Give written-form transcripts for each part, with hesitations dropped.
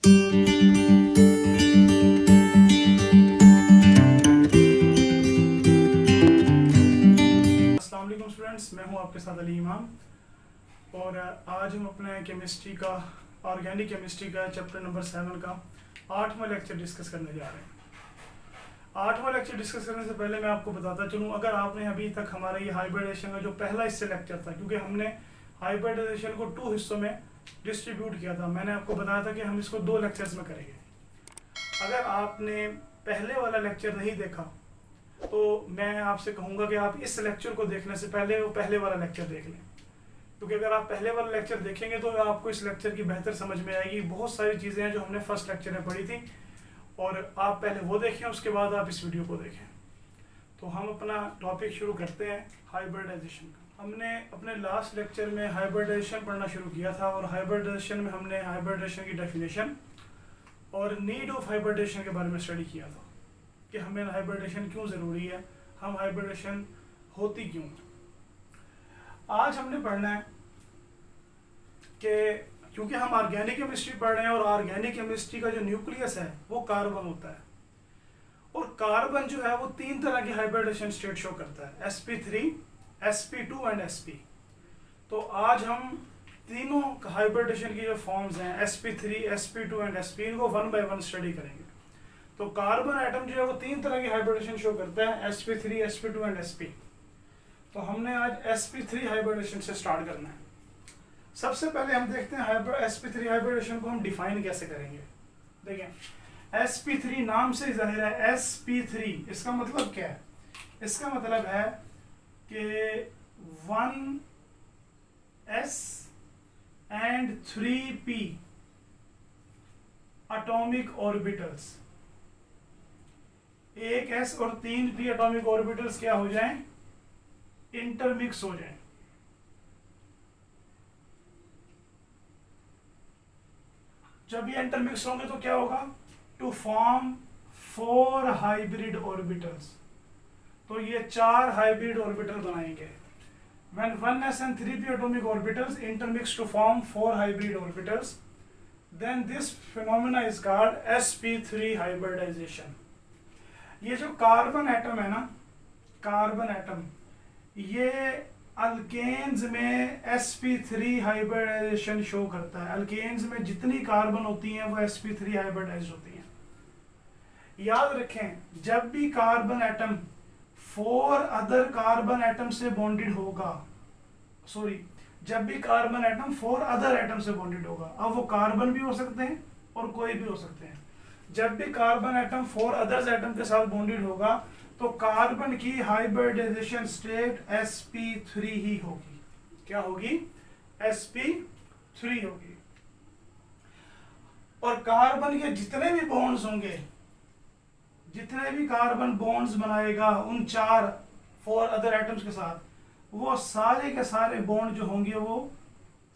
अस्सलाम वालेकुम स्टूडेंट्स, मैं हूं आपके साथ अली इमाम। और आज हम अपने केमिस्ट्री का ऑर्गेनिक केमिस्ट्री का चैप्टर नंबर 7 का 8वां लेक्चर डिस्कस करने जा रहे हैं। 8वां लेक्चर डिस्कस करने से पहले मैं आपको बताता चलूं, अगर आपने अभी तक हमारा ये हाइब्रिडेशन का जो पहला इससे लेक्चर था, क्योंकि हमने हाइब्रिडेशन को 2 हिस्सों में डिस्ट्रीब्यूट किया था, मैंने आपको बताया था कि हम इसको 2 लेक्चर्स में करेंगे। अगर आपने पहले वाला लेक्चर नहीं देखा तो मैं आपसे कहूँगा कि आप इस लेक्चर को देखने से पहले वो पहले वाला लेक्चर देख लें, क्योंकि अगर आप पहले वाला लेक्चर देखेंगे तो आपको इस लेक्चर की बेहतर समझ में आएगी। बहुत सारी चीज़ें हैं जो हमने फर्स्ट लेक्चर में पढ़ी थी, और आप पहले वो देखें, उसके बाद आप इस वीडियो को देखें। तो हम अपना टॉपिक शुरू करते हैं हाइब्रिडाइजेशन का। हमने अपने लास्ट लेक्चर में हाइब्रिडाइजेशन पढ़ना शुरू किया था, और हाइब्रिडाइजेशन में हमने हाइब्रिडाइजेशन की डेफिनेशन और नीड ऑफ हाइब्रिडेशन के बारे में स्टडी किया था कि हमें हाइब्रिडेशन क्यों ज़रूरी है, हम हाइब्रिडेशन होती क्यों। आज हमने पढ़ना है कि क्योंकि हम ऑर्गेनिक केमिस्ट्री पढ़ रहे हैं, और ऑर्गेनिक केमिस्ट्री का जो न्यूक्लियस है वो कार्बन होता है, और कार्बन जो है वो 3 तरह की हाइब्रिडेशन स्टेट शो करता है, sp3, sp2 एंड sp। तो आज हम तीनों हाइब्रिडेशन की जो फॉर्म्स हैं sp3, sp2 एंड sp, इनको 1 बाय 1 स्टडी करेंगे। तो कार्बन एटम जो है वो 3 तरह की हाइब्रिडेशन शो करता है, sp3, sp2 एंड sp। तो हमने आज sp3 हाइब्रिडेशन से स्टार्ट करना है। सबसे पहले हम देखते हैं sp3 हाइब्रिडेशन को हम डिफाइन कैसे करेंगे। देखें, sp3 नाम से ही जाहिर है, sp3 इसका मतलब क्या है? इसका मतलब है कि 1s and 3p atomic orbitals, 1s और 3p एटॉमिक ऑर्बिटल्स क्या हो जाएं? इंटरमिक्स हो जाएं। जब ये इंटरमिक्स होंगे तो क्या होगा? To form 4 hybrid orbitals. तो ये 4 हाइब्रिड ऑर्बिटल बनाएंगे। When 1s and 3p atomic orbitals intermix to form 4 hybrid orbitals, then this phenomena is called sp3 hybridization। ये जो कार्बन एटम है ना, कार्बन एटम, ये अल्केन्स में sp3 हाइब्रिडाइजेशन शो करता है। अल्केन्स में जितनी कार्बन होती हैं वो sp3 हाइब्रिडाइज होती हैं। याद रखें, जब भी carbon atom 4 other carbon atom से बॉन्डेड होगा, जब भी कार्बन एटम 4 अदर एटम से बॉन्डेड होगा, अब वो कार्बन भी हो सकते हैं और कोई भी हो सकते हैं। जब भी कार्बन एटम 4 अदर्स एटम के साथ बॉन्डेड होगा तो कार्बन की हाइब्रिडाइजेशन स्टेट sp3 ही होगी। क्या होगी? sp3 होगी। और कार्बन के जितने भी बॉन्ड्स होंगे, जितने भी कार्बन बॉन्ड्स बनाएगा उन 4 अदर एटम्स के साथ, वो सारे के सारे बॉन्ड जो होंगे वो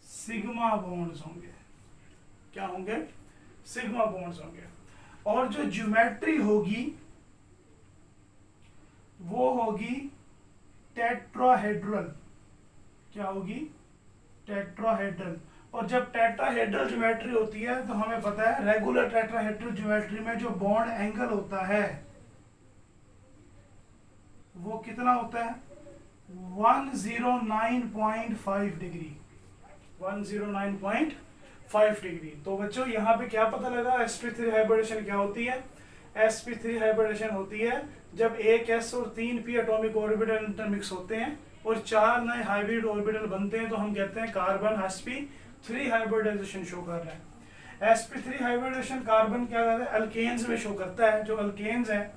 सिग्मा बॉन्ड्स होंगे। क्या होंगे? सिग्मा बॉन्ड्स होंगे। और जो ज्योमेट्री होगी वो होगी टेट्राहेड्रल। क्या होगी? टेट्राहेड्रल। और जब टेट्राहेड्रल ज्योमेट्री होती है तो हमें पता है रेगुलर टेट्राहेड्रल ज्योमेट्री में जो बॉन्ड एंगल होता है वो कितना होता है? 109.5 डिग्री। 109.5 डिग्री। तो बच्चों यहाँ पे क्या पता लगा sp3 हाइब्रिडेशन क्या होती है? sp3 हाइब्रिडेशन होती है जब 1s और 3p एटॉमिक ऑर्बिटल इंटरमिक्स होते हैं और 4 नए हाइब्रिड ऑर्बिटल बनते हैं, तो हम कहते हैं कार्बन sp3 हाइब्रिडाइजेशन शो कर रहा है। sp3 हाइब्रिडेशन कार्बन क्या करता है? अल्केन्स में शो करता है। जो अल्केन्स है,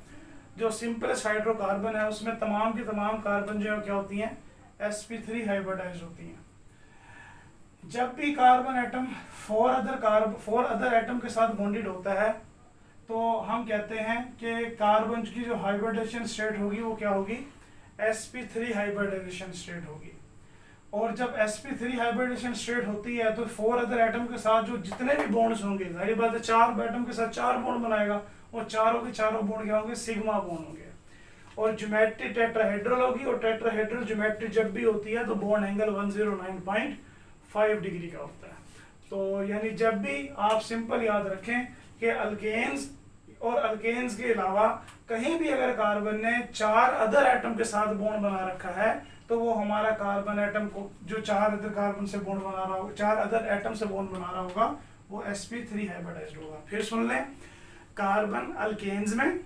जो सिंपलेस्ट हाइड्रोकार्बन है, उसमें तमाम की तमाम कार्बन जो क्या होती हैं? sp3 हाइब्रिडाइज होती हैं। जब भी कार्बन एटम 4 अदर एटम के साथ बॉन्डेड होता है तो हम कहते हैं कि कार्बन की जो हाइब्रिडाइजेशन स्टेट होगी वो क्या होगी? sp3 हाइब्रिडाइजेशन स्टेट होगी। और जब sp3 हाइब्रिडेशन स्टेट होती है तो 4 अदर एटम के साथ जो जितने भी बॉन्ड्स होंगे, जाहिर बात है 4 एटम के साथ 4 बॉन्ड बनाएगा, और चारों के चारों बॉन्ड क्या होंगे? सिग्मा बॉन्ड होंगे। और ज्योमेट्री टेट्राहेड्रल होगी, और टेट्राहेड्रल ज्योमेट्री जब भी होती है तो बॉन्ड एंगल 109.5 डिग्री का होता है। तो यानी जब भी आप सिंपल याद रखें कि अल्केन्स और अल्केन्स के अलावा कहीं भी अगर कार्बन ने 4 अदर एटम के साथ बॉन्ड बना रखा है तो वो हमारा कार्बन एटम को जो 4 अदर कार्बन से बॉन्ड बना रहा होगा, 4 अदर एटम से बॉन्ड बना रहा होगा, वो sp3 हाइब्रिडाइज्ड होगा। फिर सुन लें, कार्बन अल्केन्स में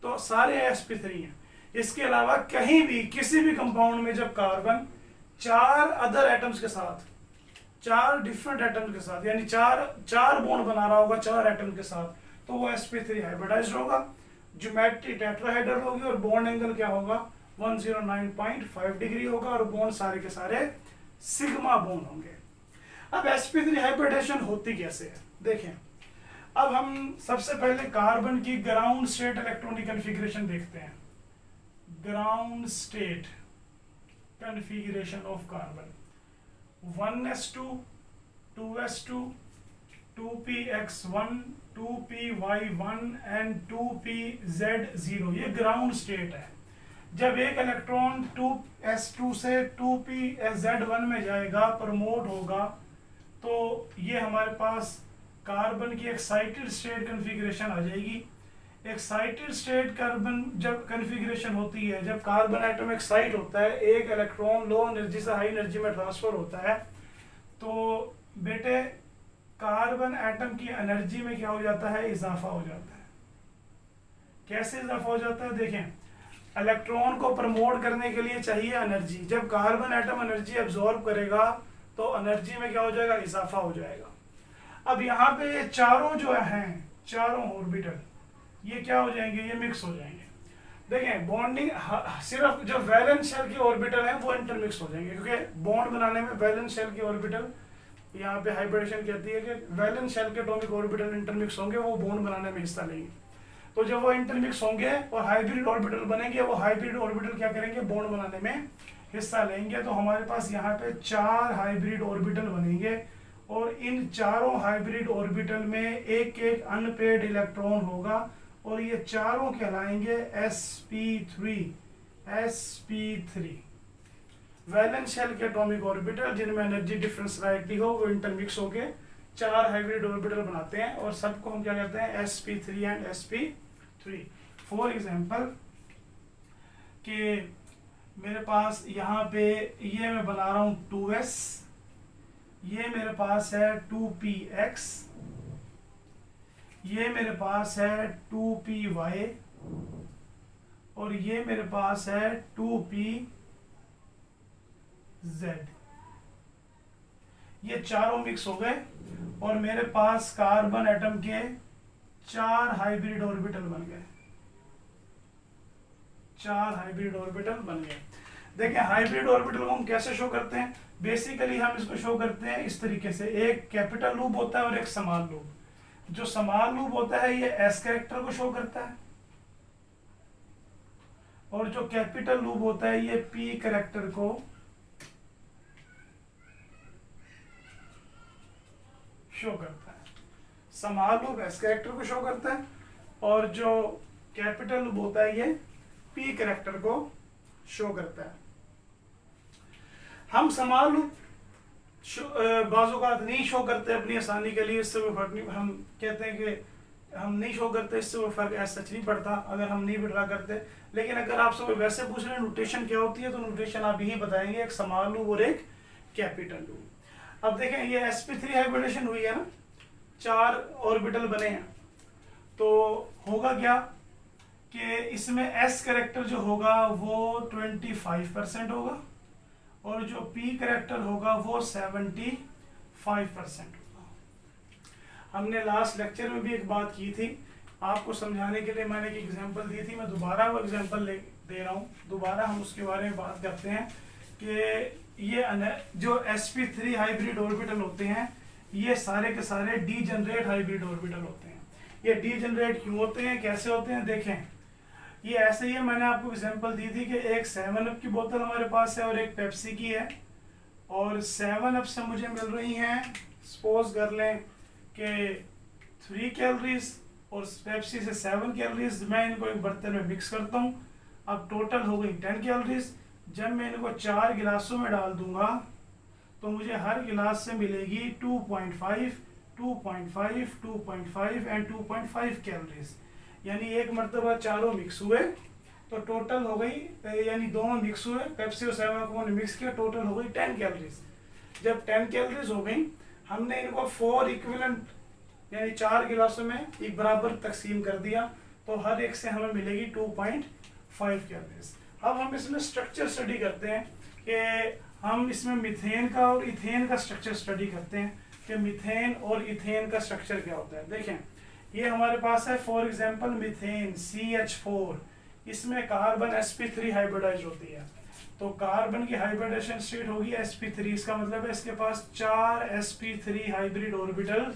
तो सारे sp3 हैं। इसके अलावा कहीं भी किसी भी कंपाउंड में जब कार्बन 4 अदर एटम्स के साथ, 4 डिफरेंट एटम्स के साथ, यानी चार बॉन्ड बना रहा होगा 4 एटम के साथ, तो वो sp3 हाइब्रिडाइज्ड होगा। ज्योमेट्री टेट्राहेड्रल होगी और बॉन्ड एंगल क्या होगा, 109.5 डिग्री होगा और बॉन्ड सारे के सारे सिग्मा बॉन्ड होंगे। अब sp3 हाइब्रिडेशन होती कैसे है देखें। अब हम सबसे पहले कार्बन की ग्राउंड स्टेट इलेक्ट्रॉनिक कॉन्फ़िगरेशन देखते हैं। Ground state configuration of carbon 1s2 2s2 2px1 2py1 and 2pz0, ये ग्राउंड स्टेट है। जब एक इलेक्ट्रॉन 2s2 से 2pz1 में जाएगा, प्रमोट होगा, तो ये हमारे पास कार्बन की एक्साइटेड स्टेट कॉन्फ़िगरेशन आ जाएगी। एक्साइटेड स्टेट कार्बन जब कॉन्फ़िगरेशन होती है, जब कार्बन एटम एक्साइट होता है, एक इलेक्ट्रॉन लो एनर्जी से हाई एनर्जी में ट्रांसफर होता है, तो बेटे कार्बन एटम की एनर्जी में क्या हो जाता है, इजाफा हो जाता है। कैसे इजाफा हो जाता है देखें, इलेक्ट्रॉन को प्रमोट करने के लिए चाहिए एनर्जी। जब कार्बन एटम एनर्जी एब्जॉर्ब करेगा तो एनर्जी में क्या हो जाएगा, इजाफा हो जाएगा। अब यहाँ पे ये चारों जो हैं, चारों ऑर्बिटल, ये क्या हो जाएंगे, ये मिक्स हो जाएंगे। देखें बॉन्डिंग सिर्फ जो वैलेंस शेल के ऑर्बिटल हैं वो इंटरमिक्स हो जाएंगे, क्योंकि बॉन्ड बनाने में वैलेंस शेल के ऑर्बिटल, यहाँ पे हाइब्रिडेशन कहती है कि वैलेंस शेल के एटॉमिक ऑर्बिटल इंटरमिक्स होंगे, वो बॉन्ड बनाने में हिस्सा लेंगे। तो जब वो इंटरमिक्स होंगे और हाइब्रिड ऑर्बिटल बनेंगे, वो हाइब्रिड ऑर्बिटल क्या करेंगे, बॉन्ड बनाने में हिस्सा लेंगे। तो हमारे पास यहाँ पे 4 हाइब्रिड ऑर्बिटल बनेंगे और इन चारों हाइब्रिड ऑर्बिटल में एक एक अनपेड इलेक्ट्रॉन होगा और ये चारों कहलाएंगे sp3। वैलेंस शेल के एटॉमिक ऑर्बिटल जिनमें एनर्जी डिफरेंस स्लाइटली हो, वो इंटरमिक्स होके 4 हाइब्रिड ऑर्बिटल बनाते हैं और सबको हम क्या कहते हैं, sp3 and sp3। For example कि मेरे पास यहाँ पे ये मैं बना रहा हूँ 2s, ये मेरे पास है 2px, ये मेरे पास है 2py और ये मेरे पास है 2pz। ये चारों मिक्स हो गए और मेरे पास कार्बन एटम के 4 हाइब्रिड ऑर्बिटल बन गए, 4 हाइब्रिड ऑर्बिटल बन गए। देखें हाइब्रिड ऑर्बिटल को हम कैसे शो करते हैं, बेसिकली हम इसको शो करते हैं इस तरीके से। एक कैपिटल लूप होता है और एक स्मॉल लूप। जो स्मॉल लूप होता है ये एस कैरेक्टर को शो करता है और जो कैपिटल लूप होता है ये पी कैरेक्टर को शो करता है। स्मॉल लूप एस कैरेक्टर को शो करता है और जो कैपिटल लूप होता है ये पी कैरेक्टर को शो करता है। हम स्मॉल लूप बाज़-ओ-क़ात नहीं शो करते अपनी आसानी के लिए, इससे कोई फर्क नहीं, हम कहते हैं कि हम नहीं शो करते, इससे कोई फर्क ऐसा सच नहीं पड़ता अगर हम नहीं भी ड्रा करते। लेकिन अगर आपसे कोई वैसे पूछ रहे हैं नोटेशन क्या होती है, तो नोटेशन आप यही बताएंगे, एक स्मॉल लूप और एक कैपिटल लूप। अब देखें ये sp3 हाइब्रिडेशन हुई है ना, 4 ऑर्बिटल बने हैं, तो होगा क्या कि इसमें s कैरेक्टर जो होगा वो 25% होगा और जो p कैरेक्टर होगा वो 75% होगा। हमने लास्ट लेक्चर में भी एक बात की थी, आपको समझाने के लिए मैंने एक एग्जांपल दी थी, मैं दोबारा वो एग्जांपल दे रहा हूँ। दोबारा हम उसके बारे में बात करते हैं कि ये जो sp3 हाइब्रिड ऑर्बिटल होते हैं ये सारे के सारे डीजनरेट हाइब्रिड ऑर्बिटल होते हैं। ये डीजनरेट क्यों होते हैं, कैसे होते हैं, देखें ये ऐसे ही है। मैंने आपको एग्जांपल दी थी कि एक 7 अप की बोतल हमारे पास है और एक पेप्सी की है, और 7 अप से मुझे मिल रही हैं, सपोज कर लें कि 3 कैलोरीज और पेप्सी से 7 कैलोरीज। मैं इनको एक बर्तन में मिक्स करता हूँ, अब टोटल हो गई 10 कैलोरीज। जब मैं इनको 4 गिलासों में डाल दूंगा तो मुझे हर गिलास से मिलेगी 2.5, 2.5, 2.5 एंड 2.5 कैलोरीज। यानी एक मरतबा चारों मिक्स हुए तो टोटल हो गई, यानी दोनों मिक्स हुए, पेप्सी और 7 अप ने मिक्स किया, टोटल हो गई 10 कैलोरीज। जब 10 कैलोरीज हो गई, हमने इनको 4 इक्विवेलेंट यानी 4 गिलासों में एक बराबर तकसीम कर दिया, तो हर एक से हमें मिलेगी 2.5 कैलोरीज। अब हम इसमें स्ट्रक्चर स्टडी करते हैं कि हम इसमें मीथेन का और इथेन का स्ट्रक्चर स्टडी करते हैं कि मीथेन और इथेन का स्ट्रक्चर क्या होता है। देखें, ये हमारे पास है फॉर एग्जांपल मीथेन CH4, इसमें कार्बन sp3 हाइब्रिडाइज होती है, तो कार्बन की हाइब्रिडेशन स्टेट होगी sp3। इसका मतलब है इसके पास 4 sp3 हाइब्रिड ऑर्बिटल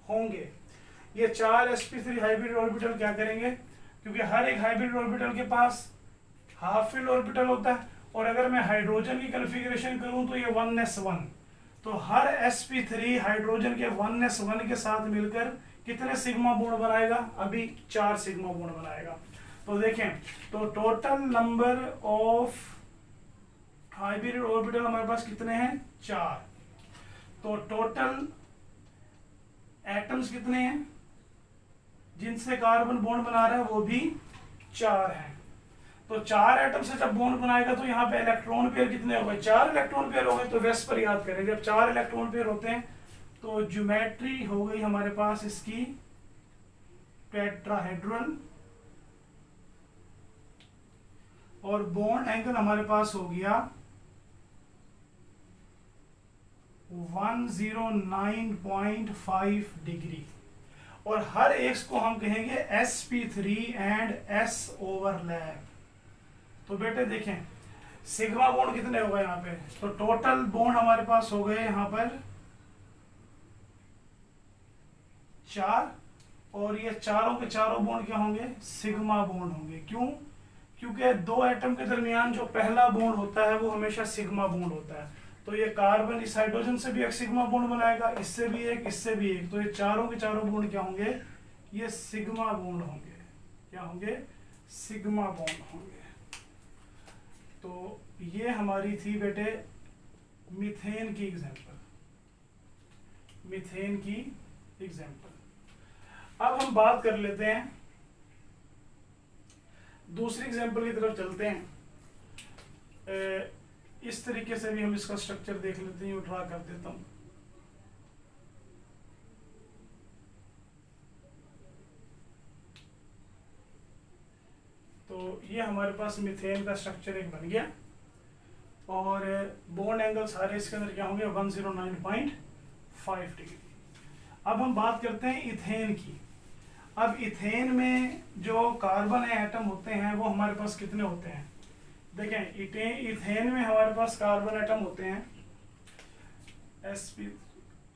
होंगे। ये 4 sp3 हाइब्रिड ऑर्बिटल क्या करेंगे, क्योंकि हर एक हाइब्रिड ऑर्बिटल के पास हाफ फिल्ड ऑर्बिटल होता है, और अगर मैं हाइड्रोजन की कॉन्फ़िगरेशन करूं तो ये 1s1, तो हर sp3 हाइड्रोजन के 1s1 के साथ मिलकर कितने सिग्मा बॉन्ड बनाएगा, अभी 4 सिग्मा बॉन्ड बनाएगा। तो देखें, तो total number of hybrid orbital हमारे पास कितने हैं, 4। तो टोटल एटम्स कितने हैं जिनसे कार्बन बॉन्ड बना रहा है, वो भी 4 हैं। तो 4 एटम से जब बॉन्ड बनाएगा तो यहाँ पे इलेक्ट्रॉन पेयर कितने हो गए, 4 इलेक्ट्रॉन पेयर हो गए। तो वेस्ट पर याद करें, जब 4 इलेक्ट्रॉन पेयर होते हैं तो ज्योमेट्री हो गई हमारे पास इसकी टेट्राहेड्रल, और बॉन्ड एंगल हमारे पास हो गया 109.5 डिग्री, और हर एक को हम कहेंगे sp3 एंड s ओवरलैप। तो बेटे देखें, सिग्मा बॉन्ड कितने हो गए यहाँ पे, तो टोटल बॉन्ड हमारे पास हो गए यहाँ पर 4, और ये चारों के चारों बॉन्ड क्या होंगे, सिग्मा बॉन्ड होंगे। क्यों, क्योंकि 2 एटम के दरमियान जो पहला बॉन्ड होता है वो हमेशा सिग्मा बॉन्ड होता है। तो ये कार्बन इस हाइड्रोजन से भी एक सिग्मा बॉन्ड बनाएगा, इससे भी एक, इससे भी एक, तो ये चारों के चारों बॉन्ड क्या होंगे, ये सिग्मा बॉन्ड होंगे। क्या होंगे, सिग्मा बॉन्ड होंगे। तो ये हमारी थी बेटे मीथेन की एग्जांपल, मीथेन की एग्जांपल। अब हम बात कर लेते हैं दूसरी एग्जांपल की तरफ चलते हैं। इस तरीके से भी हम इसका स्ट्रक्चर देख लेते हैं, ड्रा कर देता हूं। तो ये हमारे पास मीथेन का स्ट्रक्चर एक बन गया, और बॉन्ड एंगल सारे इसके अंदर क्या होंगे, 109.5 डिग्री। अब हम बात करते हैं इथेन की। अब इथेन में जो कार्बन एटम होते हैं वो हमारे पास कितने होते हैं, देखें, इथेन में हमारे पास कार्बन एटम होते हैं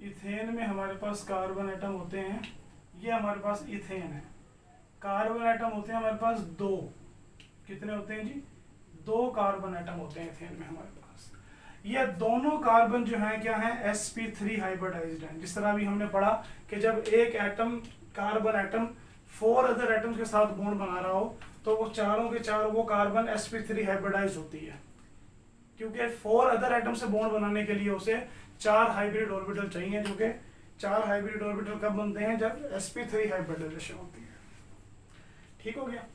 इथेन में हमारे पास कार्बन एटम होते हैं, ये हमारे पास इथेन है। कार्बन एटम होते हैं हमारे पास 2, कितने होते हैं जी, 2 कार्बन एटम होते हैं इथेन में हमारे पास। ये दोनों कार्बन जो है क्या है, sp3 हाइब्रिडाइज्ड हैं। जिस तरह भी हमने पढ़ा कि जब एक atom, carbon atom 4 other atoms के साथ बॉन्ड बना रहा हो तो वो चारों के चारों वो कार्बन sp3 हाइब्रिडाइज होती है, क्योंकि 4 अदर एटम से बॉन्ड बनाने के लिए उसे 4 हाइब्रिड ऑर्बिटल चाहिए, जो कि 4 हाइब्रिड ऑर्बिटल कब बनते हैं, जब sp3 हाइब्रिडाइजेशन होती है। ठीक हो गया।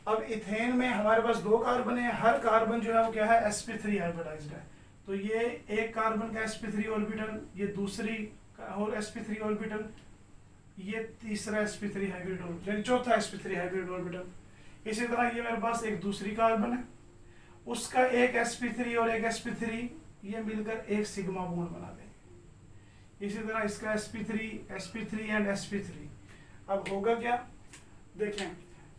अब इथेन में हमारे पास 2 कार्बन है, हर कार्बन जो है वो क्या है, sp3 हाइब्रिडाइज्ड है। तो ये एक कार्बन का sp3 ऑर्बिटल, ये दूसरी और sp3 ऑर्बिटल, ये तीसरा sp3 हाइब्रिड ऑर्बिटल, चौथा sp3 हाइब्रिड ऑर्बिटल। इसी तरह ये मेरे पास एक दूसरी कार्बन है, उसका एक sp3 और एक sp3, ये मिलकर एक सिग्मा बॉन्ड बना देंगे। इसी तरह इसका sp3 एंड sp3। अब होगा क्या, देखें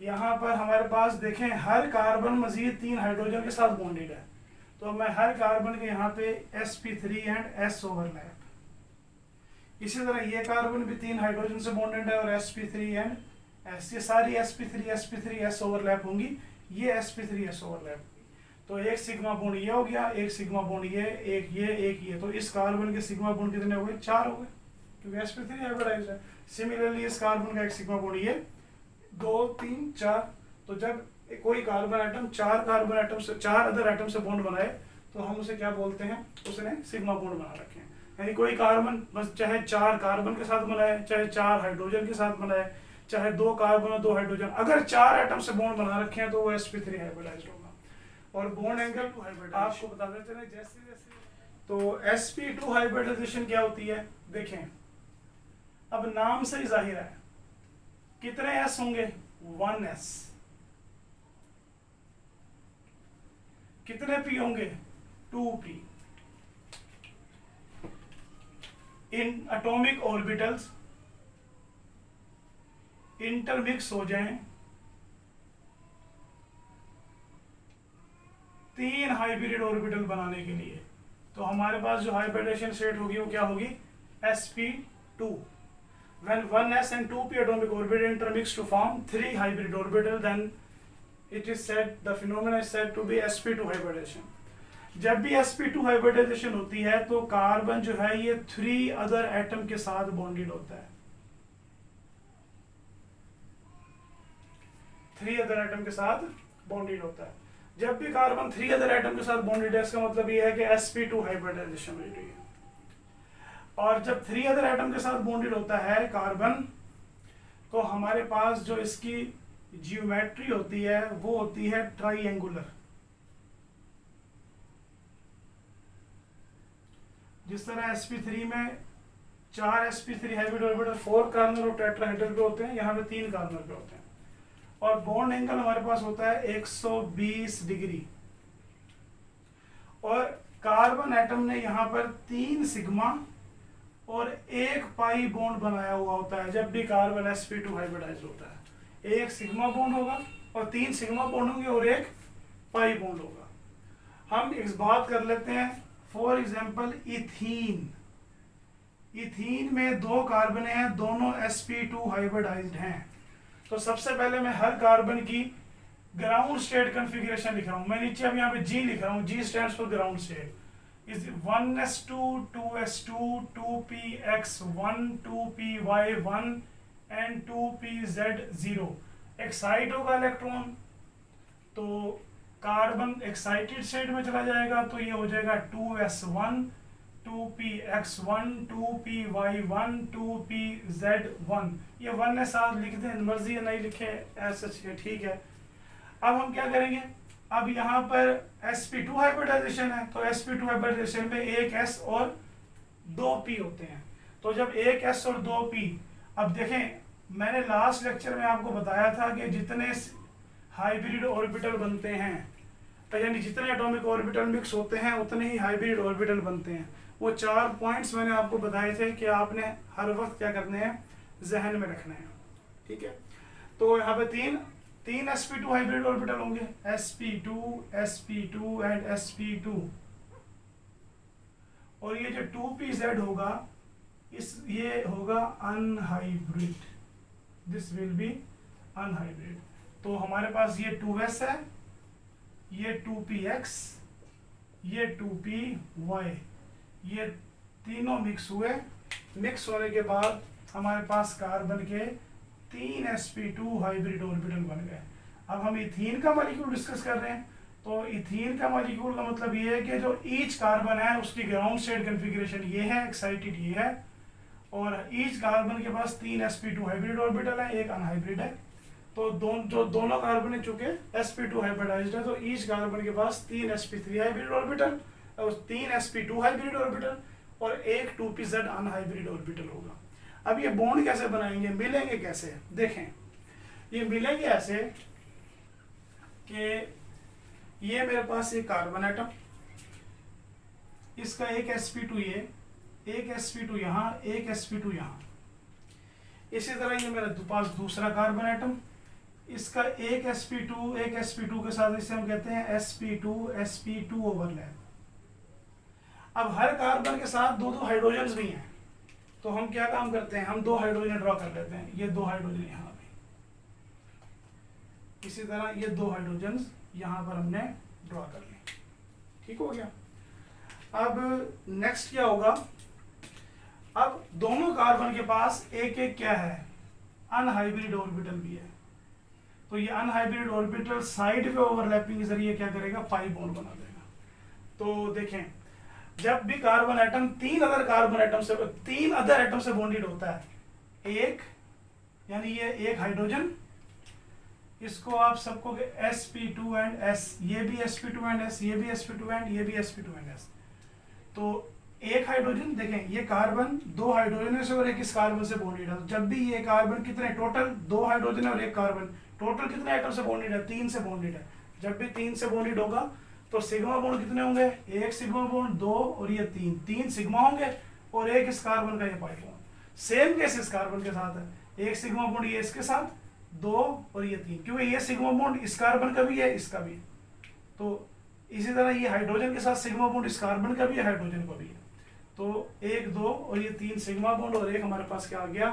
यहाँ पर हमारे पास, देखें हर कार्बन मजीद 3 हाइड्रोजन के साथ बॉन्डेड है, तो मैं हर कार्बन के यहाँ पे sp3 एंड s ओवरलैप। इसी तरह ये कार्बन भी 3 हाइड्रोजन से बॉन्डेड है और sp3 एंड s, ये सारी sp3 s ओवरलैप होंगी, ये sp3 s ओवरलैप। तो एक सिग्मा बॉन्ड ये हो गया, एक सिग्मा बॉन्ड ये, एक ये, तो इस कार्बन के सिग्मा बॉन्ड कितने हो गए, 4 हो गए, क्योंकि sp3 हाइब्रिडाइज्ड है। सिमिलरली इस कार्बन का एक सिग्मा बॉन्ड ये 2 3 4। तो जब कोई कार्बन एटम 4 कार्बन एटम से 4 अदर एटम से बॉन्ड बनाए तो तो हम उसे क्या बोलते हैं, उसने सिग्मा बॉन्ड बना रखे हैं। यानी कोई कार्बन बस चाहे 4 कार्बन के साथ बनाए, चाहे 4 हाइड्रोजन के साथ बनाए, चाहे 2 कार्बन और 2 हाइड्रोजन, अगर 4 एटम से बॉन्ड बना रखे हैं तो वो sp3 हाइब्रिडाइज्ड होगा। और बॉन्ड एंगल आपको बता देते हैं जैसे जैसे। तो sp2 हाइब्रिडाइजेशन क्या होती है, देखें अब नाम से ही जाहिर है कितने s होंगे, 1s। कितने p होंगे, 2p। In atomic orbitals intermix हो जाएं, 3 हाइब्रिड ऑर्बिटल बनाने के लिए, तो हमारे पास जो हाइब्रिडेशन स्टेट होगी वो क्या होगी, sp2। when 1s and 2p atomic orbital intermix to form 3 hybrid orbital, then it is said, the phenomena is said to be sp2 hybridization। जब भी sp2 हाइब्रिडाइजेशन होती है तो कार्बन जो है ये 3 अदर एटम के साथ बॉन्डेड होता है, 3 अदर एटम के साथ बॉन्डेड होता है। जब भी कार्बन 3 अदर एटम के साथ बॉन्डेड है, इसका मतलब ये है कि sp2 हाइब्रिडाइजेशन हो रही है। और जब 3 अदर एटम के साथ बॉन्डेड होता है कार्बन, तो हमारे पास जो इसकी जियोमेट्री होती है वो होती है ट्राइएंगुलर। जिस तरह sp3 में 4 sp3 हाइब्रिड ऑर्बिटल 4 कार्बन और टेट्राहेड्रल पे होते हैं, यहाँ पे 3 कार्बन पे होते हैं। और बॉन्ड एंगल हमारे पास होता है 120 डिग्री। और कार्बन एटम ने यहाँ पर 3 सिग्मा और 1 पाई बॉन्ड बनाया हुआ होता है। जब भी कार्बन sp2 हाइब्रिडाइज होता है 1 सिग्मा बॉन्ड होगा और 3 सिग्मा बॉन्ड होंगे और 1 पाई बॉन्ड होगा। हम इस बात कर लेते हैं, फॉर एग्जाम्पल इथीन। इथीन में 2 कार्बन हैं, दोनों sp2 हाइब्रिडाइज्ड हैं। तो सबसे पहले मैं हर कार्बन की ग्राउंड स्टेट कॉन्फ़िगरेशन लिख रहा हूं। मैं नीचे अब यहाँ पे G लिख रहा हूँ, G stands for ground state. Is 1s2 2s2 2px1 2py1 and 2pz0। Excite होगा इलेक्ट्रॉन तो कार्बन एक्साइटेड स्टेट में चला जाएगा, तो ये हो जाएगा 2s1 2px1 2py1 2pz1। ये 1s आप लिख दें, मर्जी है नहीं लिखे ऐसा ठीक है। अब हम क्या करेंगे, अब यहाँ पर sp2 हाइब्रिडाइजेशन है, तो sp2 हाइब्रिडाइजेशन में 1s और 2p होते हैं। तो जब 1s और 2p, अब देखें मैंने लास्ट लेक्चर में आपको बताया था कि जितने हाइब्रिड ऑर्बिटल बनते हैं, तो यानी जितने एटॉमिक ऑर्बिटल मिक्स होते हैं उतने ही हाइब्रिड ऑर्बिटल बनते हैं। वो 4 पॉइंट्स मैंने आपको बताए थे कि आपने हर वक्त क्या करने हैं, जहन में रखना है, ठीक है। तो यहाँ पे तीन sp2 हाइब्रिड ऑर्बिटल होंगे, sp2 sp2 एंड sp2। और ये जो 2pz होगा ये होगा unhybrid, this will be unhybrid. तो हमारे पास ये 2s है, ये 2px, ये 2py, ये तीनों मिक्स हुए। मिक्स होने के बाद हमारे पास कार्बन के 3 sp2 हाइब्रिड ऑर्बिटल बन गए। अब हम इथीन का मॉलिक्यूल डिस्कस कर रहे हैं, तो इथीन का मॉलिक्यूल का मतलब ये है कि जो ईच कार्बन है उसकी ग्राउंड स्टेट कॉन्फ़िगरेशन ये है, एक्साइटेड ये है, और ईच कार्बन के पास 3 sp2 हाइब्रिड ऑर्बिटल है, एक अनहाइब्रिड है। तो दोनों कार्बन है चूंकि sp2 हाइब्रिडाइज्ड है, तो ईच कार्बन के पास 3 sp3 हाइब्रिड ऑर्बिटल और 3 sp2 हाइब्रिड ऑर्बिटल और एक 2pz अनहाइब्रिड ऑर्बिटल होगा। अब ये बॉन्ड कैसे बनाएंगे, मिलेंगे कैसे, देखें ये मिलेंगे ऐसे कि ये मेरे पास एक कार्बन एटम, इसका एक sp2 ये, एक sp2 यहाँ, एक sp2 यहाँ। इसी तरह ये मेरे पास दूसरा कार्बन एटम, इसका एक sp2 के साथ इसे हम कहते हैं sp2 ओवरलैप। अब हर कार्बन के साथ 2 हाइड्रोजन्स भी हैं, तो हम क्या काम करते हैं, हम 2 हाइड्रोजन ड्रॉ कर लेते हैं। ये 2 हाइड्रोजन यहाँ पे, इसी तरह ये 2 हाइड्रोजन यहाँ पर हमने ड्रॉ कर लिए, ठीक हो गया। अब नेक्स्ट क्या होगा, अब दोनों कार्बन के पास एक क्या है, अनहाइब्रिड ऑर्बिटल भी है। तो ये अनहाइब्रिड ऑर्बिटल साइड पे ओवरलैपिंग के जरिए क्या करेगा, पाई बॉन्ड बना देगा। तो देखें, जब भी कार्बन एटम तीन अदर एटम से बॉन्डेड होता है, एक यानी ये एक हाइड्रोजन, इसको आप सबको sp2 एंड s, ये भी sp2 एंड s, ये भी sp2 एंड ये भी sp2 एंड s। तो एक हाइड्रोजन, देखें ये कार्बन दो हाइड्रोजन से और एक इस कार्बन से बॉन्डेड है। तो जब भी ये कार्बन कितने, टोटल दो हाइड्रोजन और एक कार्बन, टोटल कितने एटम से बॉन्डेड है, तीन से बॉन्डेड है। जब भी तीन से बॉन्डेड होगा तो सिग्मा बॉन्ड कितने होंगे, एक सिग्मा बॉन्ड, दो और ये तीन सिग्मा होंगे और एक इस कार्बन का ये पाई बॉन्ड। सेम केस इस कार्बन के साथ है, एक सिग्मा बॉन्ड ये इसके साथ, दो और ये तीन, क्योंकि ये सिग्मा बॉन्ड इस कार्बन का भी है, इसका भी है। तो इसी तरह ये हाइड्रोजन के साथ सिग्मा बॉन्ड इस कार्बन का भी है, हाइड्रोजन का भी है। तो एक, दो और ये तीन सिग्मा बॉन्ड और एक हमारे पास क्या आ गया,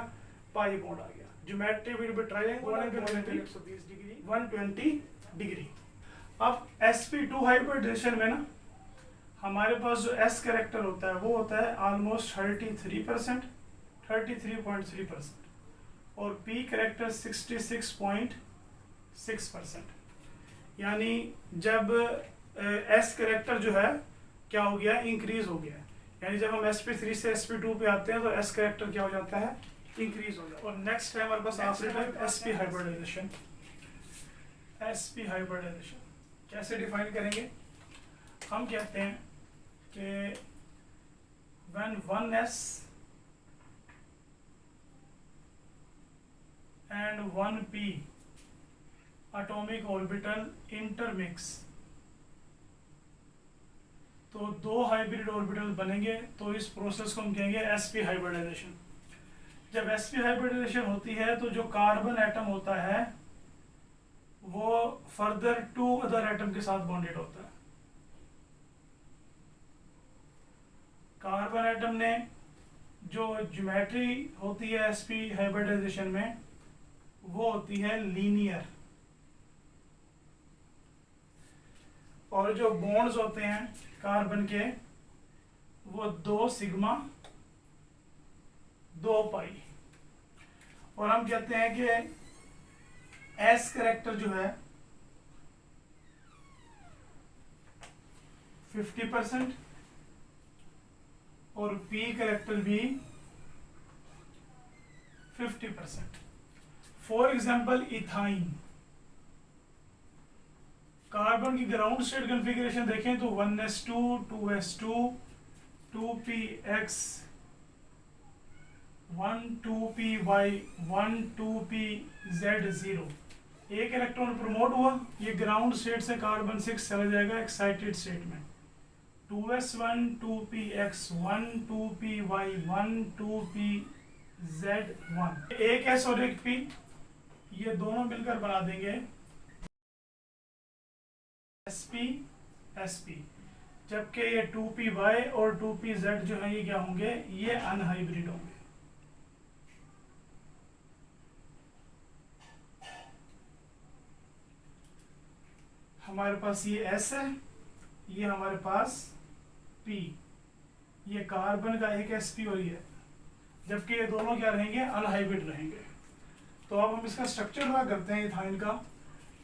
पाई बॉन्ड आ गया। Geometry will be triangle 120 degree. अब sp2 हाइब्रिडेशन में ना हमारे पास जो s कैरेक्टर होता है वो होता है ऑलमोस्ट 33%, 33.3%, और p कैरेक्टर 66.6%। यानी जब s कैरेक्टर जो है क्या हो गया, इंक्रीज हो गया। यानी जब हम sp3 से sp2 पे आते हैं तो s कैरेक्टर क्या हो जाता है, इंक्रीज हो जाता है। और नेक्स्ट है हमारे पास आखिरी type sp hybridization. sp hybridization कैसे डिफाइन करेंगे, हम कहते हैं कि when 1s and 1p atomic orbital intermix, तो दो हाइब्रिड ऑर्बिटल बनेंगे, तो इस प्रोसेस को हम कहेंगे sp हाइब्रिडाइजेशन। जब sp हाइब्रिडाइजेशन होती है तो जो कार्बन एटम होता है वो फर्दर टू अदर एटम के साथ बॉन्डेड होता है। कार्बन एटम ने जो ज्योमेट्री होती है sp हाइब्रिडाइजेशन में वो होती है लीनियर, और जो बॉन्ड्स होते हैं कार्बन के वो दो सिग्मा, दो पाई। और हम कहते हैं कि s कैरेक्टर जो है 50% और p कैरेक्टर भी 50%। फॉर एग्जाम्पल इथाइन, कार्बन की ग्राउंड स्टेट कॉन्फ़िगरेशन देखें तो 1s2, 2s2, 2px, 1,2py, 1,2pz0। एक इलेक्ट्रॉन प्रमोट हुआ, ये ग्राउंड स्टेट से कार्बन 6 चला जाएगा एक्साइटेड स्टेट में। 2s1, 2px, 1,2py, 1,2pz1। एक s और एक p, ये दोनों मिलकर बना देंगे sp, जबकि ये 2py और 2pz जो है ये क्या होंगे, ये अनहाइब्रिड होंगे। हमारे पास ये s है, ये हमारे पास p, ये कार्बन का एक sp और ये, जबकि ये दोनों क्या रहेंगे, अनहाइब्रिड रहेंगे। तो अब हम इसका स्ट्रक्चर ड्रा करते हैं इथाइन का।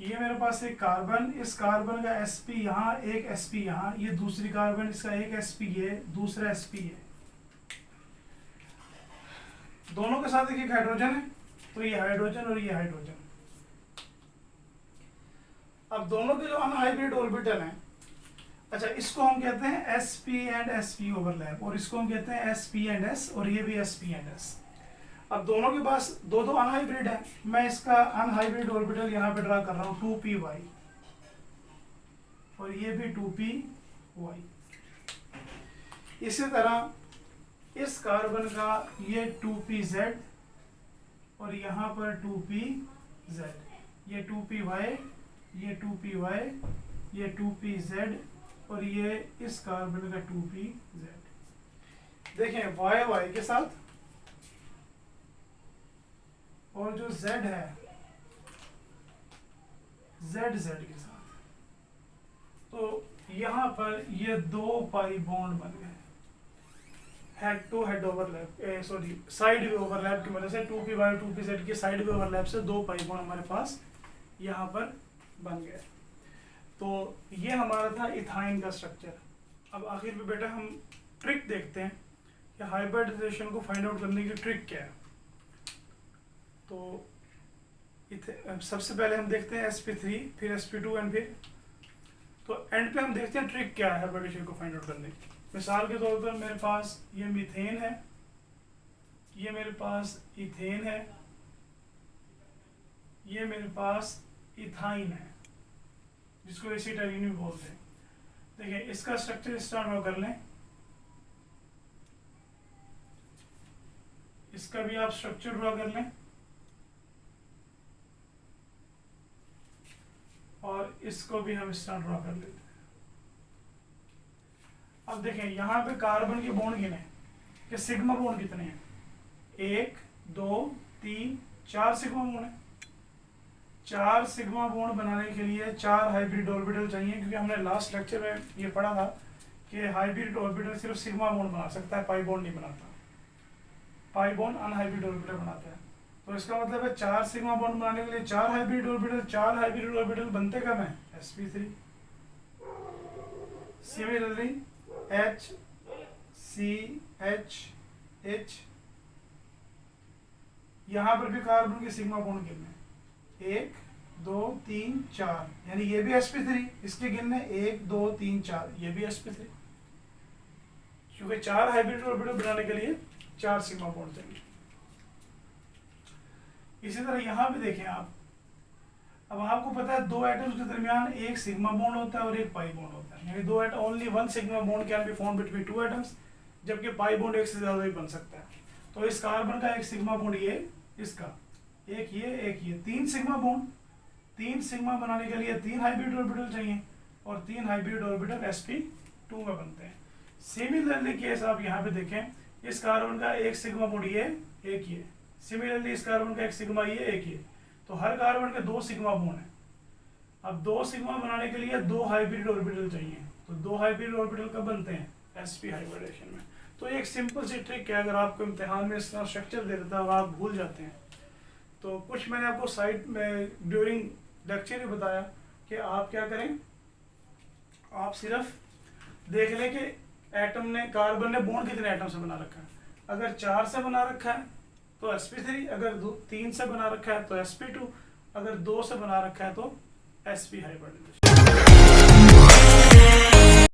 ये मेरे पास एक कार्बन, इस कार्बन का sp यहाँ, एक sp यहाँ, ये दूसरी कार्बन, इसका एक sp ये, दूसरा sp है, दोनों के साथ एक हाइड्रोजन है, तो ये हाइड्रोजन और ये हाइड्रोजन। अब दोनों के जो अनहाइब्रिड ऑर्बिटल हैं, अच्छा इसको हम कहते हैं sp एंड sp ओवरलैप, और इसको हम कहते हैं sp एंड s, और ये भी sp एंड s। अब दोनों के पास दो अनहाइब्रिड है, मैं इसका अनहाइब्रिड ऑर्बिटल यहाँ पे ड्रा कर रहा हूँ 2py, और ये भी 2py। इसी तरह इस कार्बन का ये 2pz और यहाँ पर 2pz, ये 2py, ये 2py, ये 2pz और ये इस कार्बन का 2pz। देखें y के साथ और जो z है z के साथ। तो यहाँ पर ये दो पाई बॉन्ड बन गए, head to head overlap, sorry sideways overlap की वजह से 2py और 2pz के साइड वे ओवरलैप से दो पाई बॉन्ड हमारे पास यहाँ पर बन गए। तो ये हमारा था इथाइन का स्ट्रक्चर। अब आखिर में बेटा हम ट्रिक देखते हैं कि हाइब्रिडाइजेशन को फाइंड आउट करने की ट्रिक क्या है। तो सबसे पहले हम देखते हैं sp3, फिर sp2 एंड फिर तो एंड पे हम देखते हैं ट्रिक क्या है हाइब्रिडाइजेशन को फाइंड आउट करने की। मिसाल के तौर पर मेरे पास ये मीथेन है, ये मेरे पास इथेन है, ये मेरे पास इथाइन है जिसको एसिटाइलिन भी बोलते हैं। देखिए इसका स्ट्रक्चर इस तरह कर लें, इसका भी आप स्ट्रक्चर ड्रॉ कर लें और इसको भी हम इस तरह ड्रॉ कर लेते हैं। अब देखें यहाँ पे कार्बन के बॉन्ड गिने कि सिग्मा बॉन्ड कितने हैं, 1 2 3 4 सिग्मा बॉन्ड है। 4 सिग्मा बॉन्ड बनाने के लिए 4 हाइब्रिड ऑर्बिटल चाहिए, क्योंकि हमने लास्ट लेक्चर में ये पढ़ा था कि हाइब्रिड ऑर्बिटल सिर्फ सिग्मा बॉन्ड बना सकता है, पाई बॉन्ड नहीं बनाता। पाई बॉन्ड अनहाइब्रिड ऑर्बिटल बनाता है। तो इसका मतलब है 4 सिग्मा बॉन्ड बनाने के लिए 4 हाइब्रिड ऑर्बिटल, 4 हाइब्रिड ऑर्बिटल बनते कब हैं, sp3। Similarly H C H H, यहाँ पर भी कार्बन के सिग्मा बॉन्ड गिनने 1 2 3 4, यानी ये भी sp3, इसके गिनने 1 2 3 4, ये भी sp3, क्योंकि 4 हाइब्रिड ऑर्बिटल बनाने के लिए 4 सिग्मा बॉन्ड चाहिए। इसी तरह यहाँ भी देखें आप, अब आपको पता है 2 एटम्स के दरमियान एक सिग्मा बॉन्ड होता है और एक पाई बॉन्ड होता है, यानी only 1 sigma bond can be formed between 2 atoms, जबकि पाई बॉन्ड एक से ज्यादा भी बन सकता है। तो इस कार्बन का एक सिग्मा बॉन्ड ये, इसका एक ये 3 सिग्मा बॉन्ड, 3 सिग्मा बनाने के लिए 3 हाइब्रिड ऑर्बिटल चाहिए और 3 हाइब्रिड ऑर्बिटल sp2 में बनते हैं। सिमिलरली केस आप यहाँ पे देखें, इस कार्बन का एक सिग्मा बॉन्ड ये, एक ये, सिमिलरली इस कार्बन का एक सिग्मा ये, एक ये, तो हर कार्बन के 2 सिग्मा बॉन्ड है। अब 2 सिग्मा बनाने के लिए 2 हाइब्रिड ऑर्बिटल चाहिए, तो 2 हाइब्रिड ऑर्बिटल कब बनते हैं, sp हाइब्रिडेशन में। तो एक सिंपल सी ट्रिक है, अगर आपको इम्तिहान में इसका स्ट्रक्चर दे देता है और आप भूल जाते हैं, तो कुछ मैंने आपको साइड में ड्यूरिंग लेक्चर ही बताया कि आप क्या करें, आप सिर्फ देख लें कि एटम ने, कार्बन ने बॉन्ड कितने एटम से बना रखा है। अगर 4 से बना रखा है तो sp3, अगर 3 से बना रखा है तो sp2, अगर 2 से बना रखा है तो sp हाइब्रिडाइजेशन।